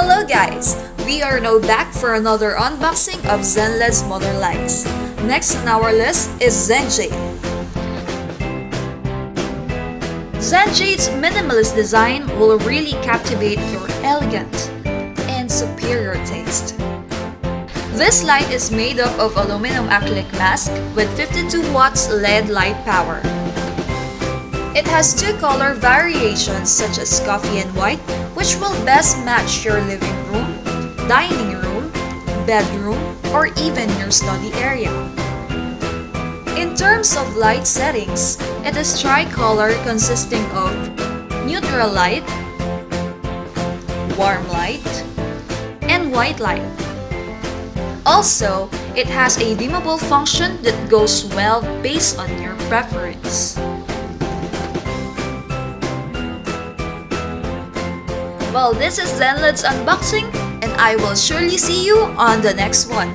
Hello guys! We are now back for another unboxing of Zenled's motor lights. Next on our list is Jade. Jade's minimalist design will really captivate your elegant and superior taste. This light is made up of aluminum acrylic mask with 52 watts LED light power. It has two color variations such as coffee and white, which will best match your living room, dining room, bedroom, or even your study area. In terms of light settings, it is tricolor consisting of neutral light, warm light, and white light. Also, it has a dimmable function that goes well based on your preference. Well, this is Zenled's unboxing, and I will surely see you on the next one.